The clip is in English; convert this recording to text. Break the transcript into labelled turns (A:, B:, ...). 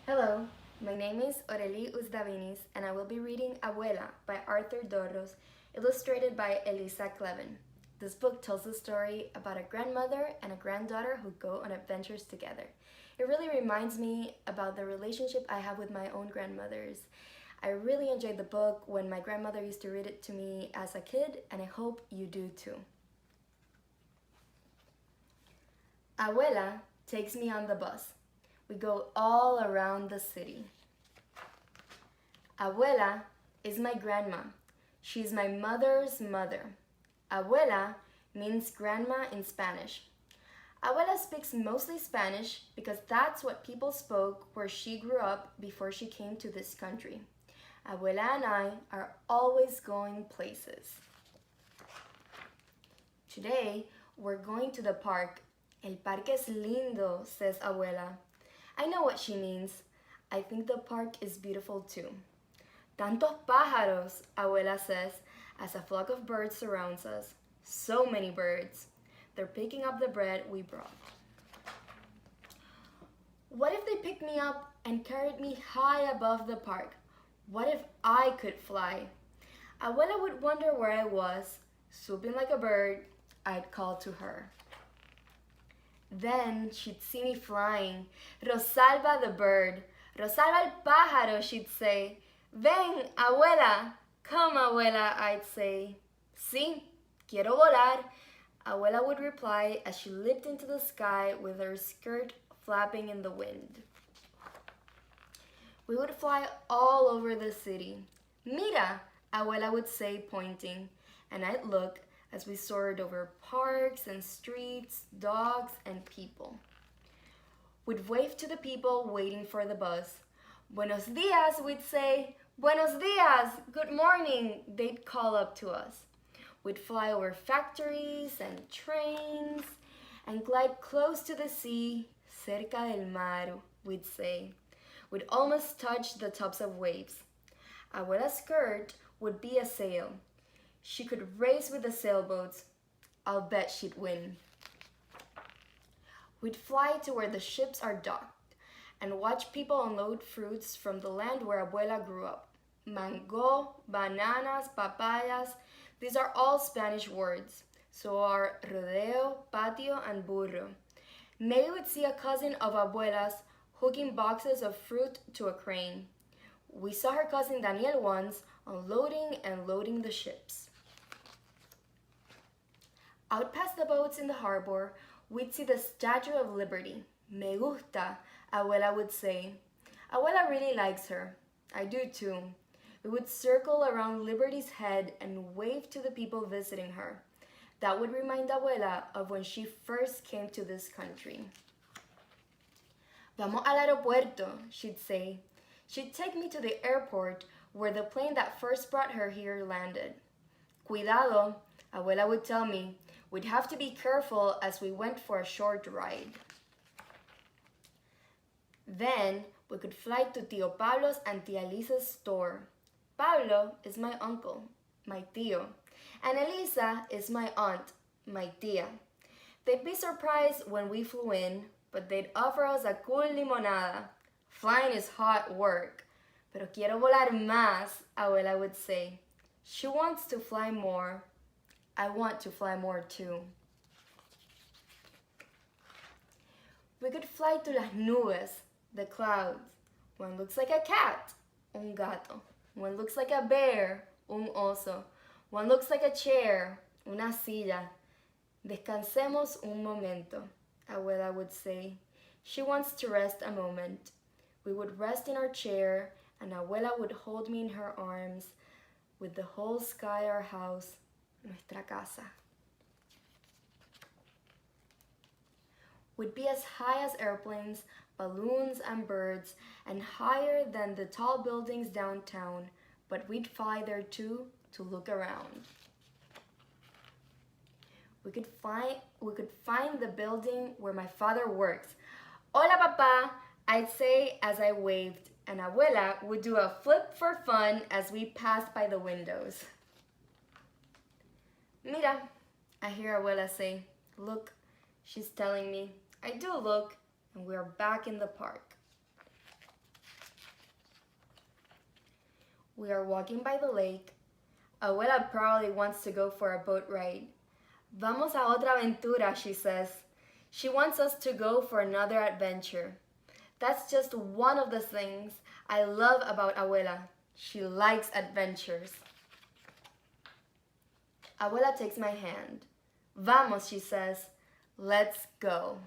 A: Hello, my name is Aurelie Uzdavinis and I will be reading Abuela by Arthur Dorros, illustrated by Elisa Clevin. This book tells the story about a grandmother and a granddaughter who go on adventures together. It really reminds me about the relationship I have with my own grandmothers. I really enjoyed the book when my grandmother used to read it to me as a kid, and I hope you do too. Abuela takes me on the bus. We go all around the city. Abuela is my grandma. She's my mother's mother. Abuela means grandma in Spanish. Abuela speaks mostly Spanish because that's what people spoke where she grew up before she came to this country. Abuela and I are always going places. Today, we're going to the park. El parque es lindo, says Abuela. I know what she means. I think the park is beautiful too. Tantos pájaros, Abuela says, as a flock of birds surrounds us. So many birds. They're picking up the bread we brought. What if they picked me up and carried me high above the park? What if I could fly? Abuela would wonder where I was. Swooping like a bird, I'd call to her. Then she'd see me flying. Rosalba the bird. Rosalba el pájaro, she'd say. Ven, abuela. Come, abuela, I'd say. Sí, quiero volar. Abuela would reply as she leaped into the sky with her skirt flapping in the wind. We would fly all over the city. Mira, abuela would say, pointing, and I'd look as we soared over parks and streets, dogs and people. We'd wave to the people waiting for the bus. Buenos dias, we'd say. Buenos dias, good morning, they'd call up to us. We'd fly over factories and trains and glide close to the sea, cerca del mar, we'd say. We'd almost touch the tops of waves. Abuela's skirt would be a sail. She could race with the sailboats. I'll bet she'd win. We'd fly to where the ships are docked and watch people unload fruits from the land where Abuela grew up. Mango, bananas, papayas, these are all Spanish words. So are rodeo, patio, and burro. Maybe we'd see a cousin of Abuela's hooking boxes of fruit to a crane. We saw her cousin Daniel once unloading and loading the ships. Out past the boats in the harbor, we'd see the Statue of Liberty. Me gusta, Abuela would say. Abuela really likes her. I do too. We would circle around Liberty's head and wave to the people visiting her. That would remind Abuela of when she first came to this country. Vamos al aeropuerto, she'd say. She'd take me to the airport where the plane that first brought her here landed. Cuidado, Abuela would tell me. We'd have to be careful as we went for a short ride. Then we could fly to Tío Pablo's and Tía Elisa's store. Pablo is my uncle, my tío, and Elisa is my aunt, my tía. They'd be surprised when we flew in, but they'd offer us a cool limonada. Flying is hot work, pero quiero volar más, Abuela would say. She wants to fly more. I want to fly more too. We could fly to las nubes, the clouds. One looks like a cat, un gato. One looks like a bear, un oso. One looks like a chair, una silla. Descansemos un momento, Abuela would say. She wants to rest a moment. We would rest in our chair, and Abuela would hold me in her arms, with the whole sky our house, nuestra casa. We'd be as high as airplanes, balloons, and birds, and higher than the tall buildings downtown, but we'd fly there too to look around. We could find the building where my father works. Hola, papá, I'd say as I waved, and Abuela would do a flip for fun as we passed by the windows. Mira, I hear Abuela say. Look, she's telling me. I do look, and we are back in the park. We are walking by the lake. Abuela probably wants to go for a boat ride. Vamos a otra aventura, she says. She wants us to go for another adventure. That's just one of the things I love about Abuela. She likes adventures. Abuela takes my hand. Vamos, she says. Let's go.